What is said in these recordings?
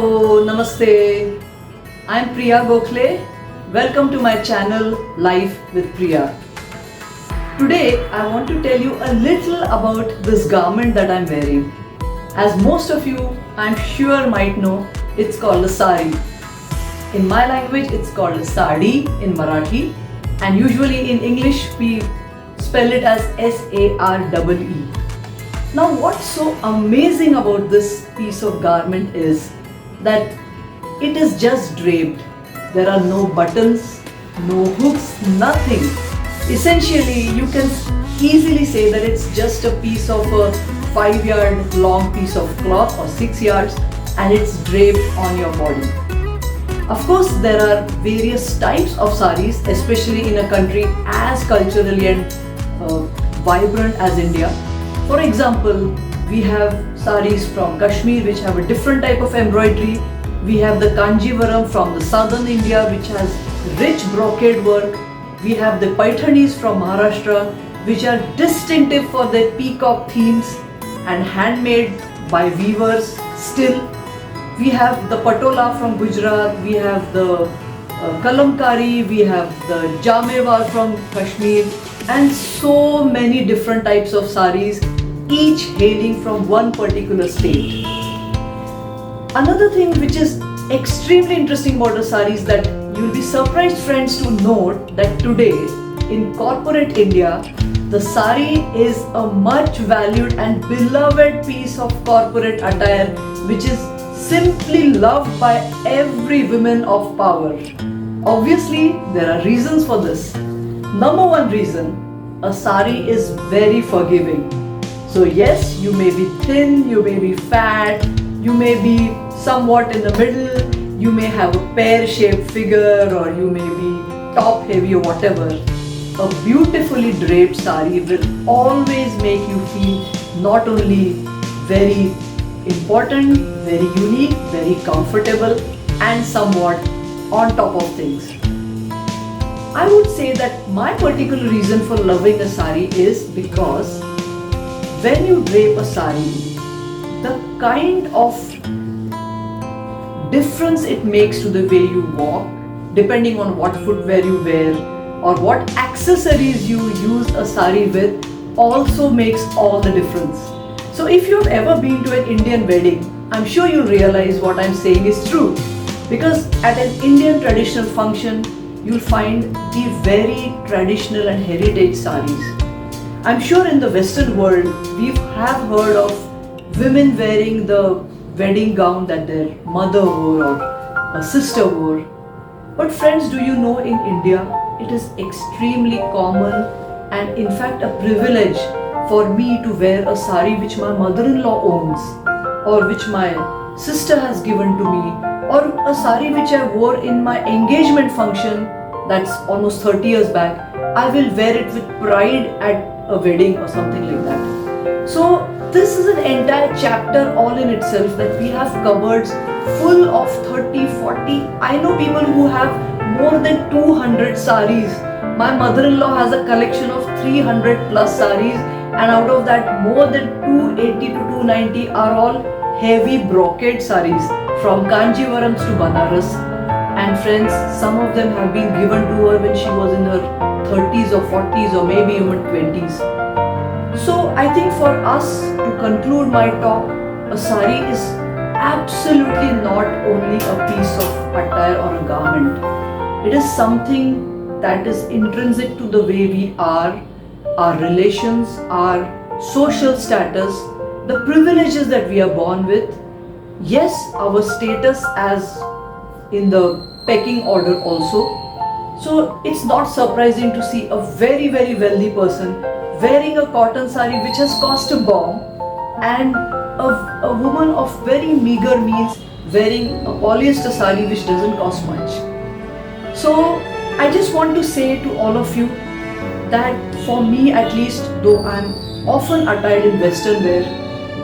Hello, Namaste. I'm Priya Gokhale. Welcome to my channel Life with Priya. Today I want to tell you a little about this garment that I'm wearing. As most of you I'm sure might know, it's called a sari. In my language it's called a sadi in Marathi, and usually in English we spell it as S-A-R-E-E. Now what's so amazing about this piece of garment is that it is just draped. There are no buttons, no hooks, nothing. Essentially you can easily say that it's just a piece of a 5-yard long piece of cloth or 6 yards, and it's draped on your body. Of course there are various types of saris, especially in a country as culturally and vibrant as India. For example, we have saris from Kashmir which have a different type of embroidery. We have the Kanjivaram from the southern India which has rich brocade work. We have the Paithanis from Maharashtra which are distinctive for their peacock themes and handmade by weavers still. We have the Patola from Gujarat, we have the Kalamkari, we have the Jamewar from Kashmir, and so many different types of saris, each hailing from one particular state. Another thing which is extremely interesting about the sari is that you'll be surprised, friends, to note that today in corporate India, the sari is a much valued and beloved piece of corporate attire which is simply loved by every woman of power. Obviously, there are reasons for this. Number one reason, a sari is very forgiving. So yes, you may be thin, you may be fat, you may be somewhat in the middle, you may have a pear-shaped figure, or you may be top-heavy or whatever. A beautifully draped sari will always make you feel not only very important, very unique, very comfortable, and somewhat on top of things. I would say that my particular reason for loving a sari is because when you drape a sari, the kind of difference it makes to the way you walk, depending on what footwear you wear or what accessories you use a sari with, also makes all the difference. So if you've ever been to an Indian wedding, I'm sure you'll realize what I'm saying is true. Because at an Indian traditional function, you'll find the very traditional and heritage saris. I'm sure in the Western world, we have heard of women wearing the wedding gown that their mother wore or a sister wore. But friends, do you know in India, it is extremely common and in fact a privilege for me to wear a sari which my mother-in-law owns, or which my sister has given to me, or a sari which I wore in my engagement function that's almost 30 years back. I will wear it with pride at a wedding or something like that. So this is an entire chapter all in itself, that we have cupboards full of 30, 40. I know people who have more than 200 saris. My mother-in-law has a collection of 300 plus saris, and out of that more than 280 to 290 are all heavy brocade saris from Kanjivarams to Banaras. And friends, some of them have been given to her when she was in her 30s or 40s or maybe even 20s. So I think for us to conclude my talk, a sari is absolutely not only a piece of attire or a garment. It is something that is intrinsic to the way we are, our relations, our social status, the privileges that we are born with. Yes, our status as in the pecking order also. So it's not surprising to see a very, very wealthy person wearing a cotton sari which has cost a bomb, and a woman of very meager means wearing a polyester sari which doesn't cost much. So I just want to say to all of you that for me at least, though I'm often attired in Western wear,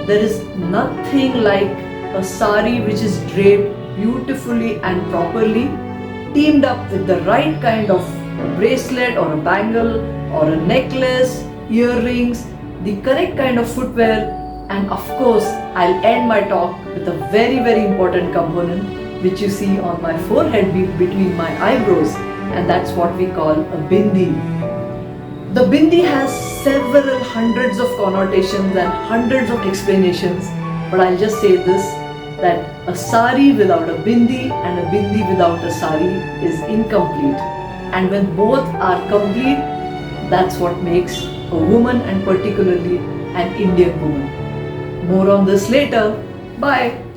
there is nothing like a sari which is draped beautifully and properly, teamed up with the right kind of bracelet or a bangle or a necklace, earrings, the correct kind of footwear, And of course, I'll end my talk with a very, very important component which you see on my forehead between my eyebrows, and that's what we call a bindi. The bindi has several hundreds of connotations and hundreds of explanations, but I'll just say this, that a sari without a bindi and a bindi without a sari is incomplete. And when both are complete, that's what makes a woman, and particularly an Indian woman. More on this later. Bye.